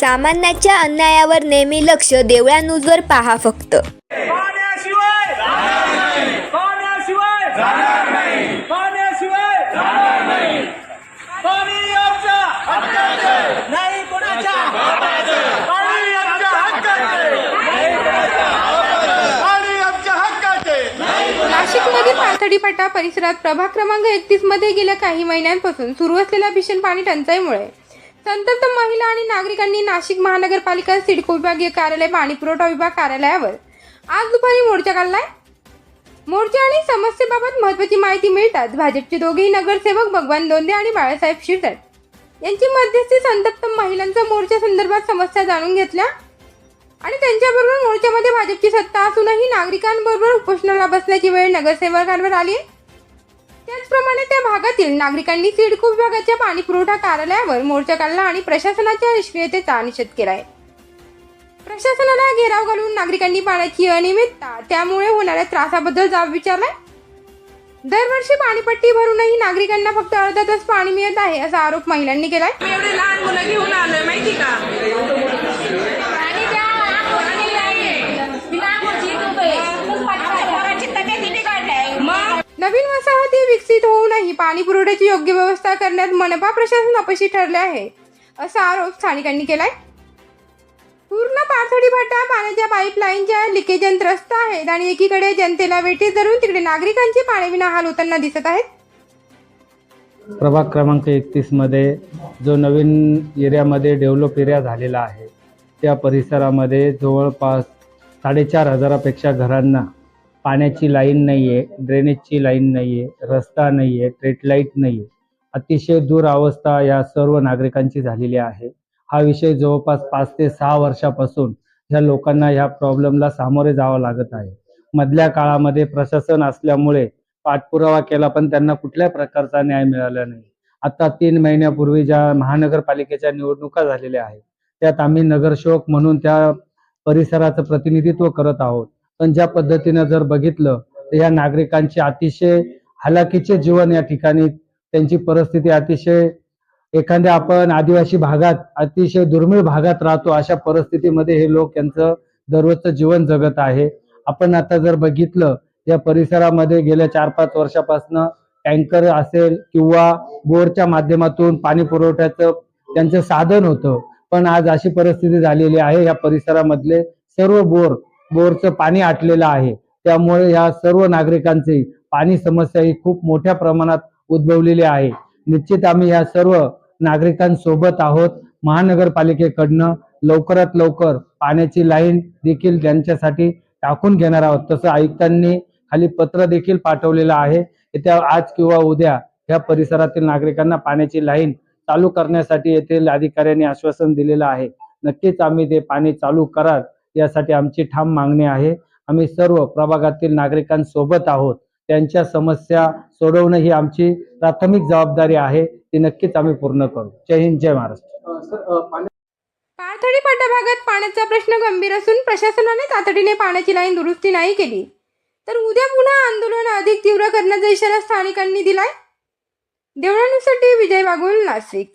सामान्याच्या अन्यायावर नेहमी लक्ष देवळा न्यूजवर पहा फक्त. नाशिकमधील पाथर्डी फाटा परिसरात प्रभाग क्रमांक 31 मध्ये गेल्या काही महिन्यांपासून सुरू असलेल्या भीषण पाणी टंचाईमुळे संतप्त महिला आणि नागरिकांनी नाशिक महानगरपालिका सिडको विभागीय कार्यालय पाणी पुरवठा विभाग कार्यालयावर आज दुपारी मोर्चा काढलाय. मोर्चा आणि समस्येबाबत महत्त्वाची माहिती मिळताच भाजपचे दोघेही नगरसेवक भगवान दोंदे आणि बाळासाहेब शिरसाट यांची मध्यस्थी संतप्त महिलांचा मोर्चा संदर्भात समस्या जाणून घेतल्या आणि त्यांच्याबरोबर मोर्चामध्ये भाजपची सत्ता असूनही नागरिकांबरोबर उपोषणाला बसण्याची वेळ नगरसेवकांवर आली. त्याचप्रमाणे त्या भागातील नागरिकांनी सिडको विभागाच्या पाणी पुरवठा कार्यालयावर मोर्चा काढला आणि प्रशासनाच्या निष्क्रियतेचा निषेध केलाय. प्रशासनाला घेराव घालून नागरिकांनी पाण्याची अनियमितता त्यामुळे होणाऱ्या त्रासाबद्दल जाब विचारलाय. दरवर्षी पाणीपट्टी भरूनही नागरिकांना फक्त अर्धा तास पाणी मिळत आहे असा आरोप महिलांनी केलाय. एवढे लहान मुलं घेऊन आलोय माहिती का? नवीन वसाहती विकसित होऊनही पाणी पुरवठ्याची योग्य व्यवस्था करण्यात मनपा प्रशासन अपयशी ठरले आहे असा आरोप स्थानिकांनी केलाय. पूर्ण पाथर्डी फाटा पाण्याच्या पाईपलाईनच्या लिकेजन त्रस्त आहेत आणि एकीकडे जनतेला वेठीस धरून तिकडे नागरिकांचे पाण्याविना हाल होताना दिसत आहेत. प्रभाग क्रमांक 31 मध्ये जो नवीन एरियामध्ये डेव्हलप एरिया झालेला आहे त्या परिसरामध्ये जवळपास 4,500पेक्षा घरांना पाण्याची लाईन नाही आहे, ड्रेनेजची लाईन नाही आहे, रस्ता नाही आहे, स्ट्रीट लाईट नाही आहे. अतिशय दुरावस्था या सर्व नागरिकांची झालेली आहे. हा विषय जवळपास 5 ते 6 वर्षापासून ह्या लोकांना ह्या प्रॉब्लेमला सामोरे जावं लागत आहे. मधल्या काळामध्ये प्रशासन असल्यामुळे पाठपुरावा केला पण त्यांना कुठल्या प्रकारचा न्याय मिळाला नाही. आता 3 महिन्यापूर्वी ज्या महानगरपालिकेच्या निवडणुका झालेल्या आहेत त्यात आम्ही नगरसेवक म्हणून त्या परिसराचं प्रतिनिधित्व करत आहोत. पण ज्या पद्धतीनं जर बघितलं तर या नागरिकांचे अतिशय हालाकीचे जीवन या ठिकाणी त्यांची परिस्थिती अतिशय एखाद्या आपण आदिवासी भागात अतिशय दुर्मिळ भागात राहतो अशा परिस्थितीमध्ये हे लोक यांचं दररोजचं जीवन जगत आहे. आपण आता जर बघितलं या परिसरामध्ये गेल्या 4-5 वर्षापासून टँकर असेल किंवा बोरच्या माध्यमातून पाणी पुरवठ्याचं त्यांचं साधन होतं. पण आज अशी परिस्थिती झालेली आहे या परिसरामधले सर्व बोरचं पाणी आटलेलं आहे. त्यामुळे या सर्व नागरिकांची पाणी समस्या ही खूप मोठ्या प्रमाणात उद्भवलेली आहे. निश्चित आम्ही या सर्व नागरिकांसोबत आहोत. महानगरपालिकेकडनं लवकरात लवकर पाण्याची लाईन देखील त्यांच्यासाठी टाकून घेणार आहोत. तसं आयुक्तांनी खाली पत्र देखील पाठवलेलं आहे. येत्या आज किंवा उद्या या परिसरातील नागरिकांना पाण्याची लाईन चालू करण्यासाठी येथील अधिकाऱ्यांनी आश्वासन दिलेलं आहे. नक्कीच आम्ही ते पाणी चालू कराल यासाठी आमची ठाम मागणी आहे. आम्ही सर्व प्रभागातील नागरिकांसोबत आहोत. त्यांच्या समस्या सोडवणं ही आमची प्राथमिक जबाबदारी आहे. ती नक्कीच आम्ही पूर्ण करू. जय हिंद, जय महाराष्ट्र. पाथर्डी फाटा भागात पाण्याचा प्रश्न गंभीर असून प्रशासनाने तातडीने पाण्याची लाईन दुरुस्ती नाही केली तर उद्या पुन्हा आंदोलन अधिक तीव्र करण्याचा इशारा स्थानिकांनी दिलाय. देवळा न्यूजसाठी विजय बागुल, नाशिक.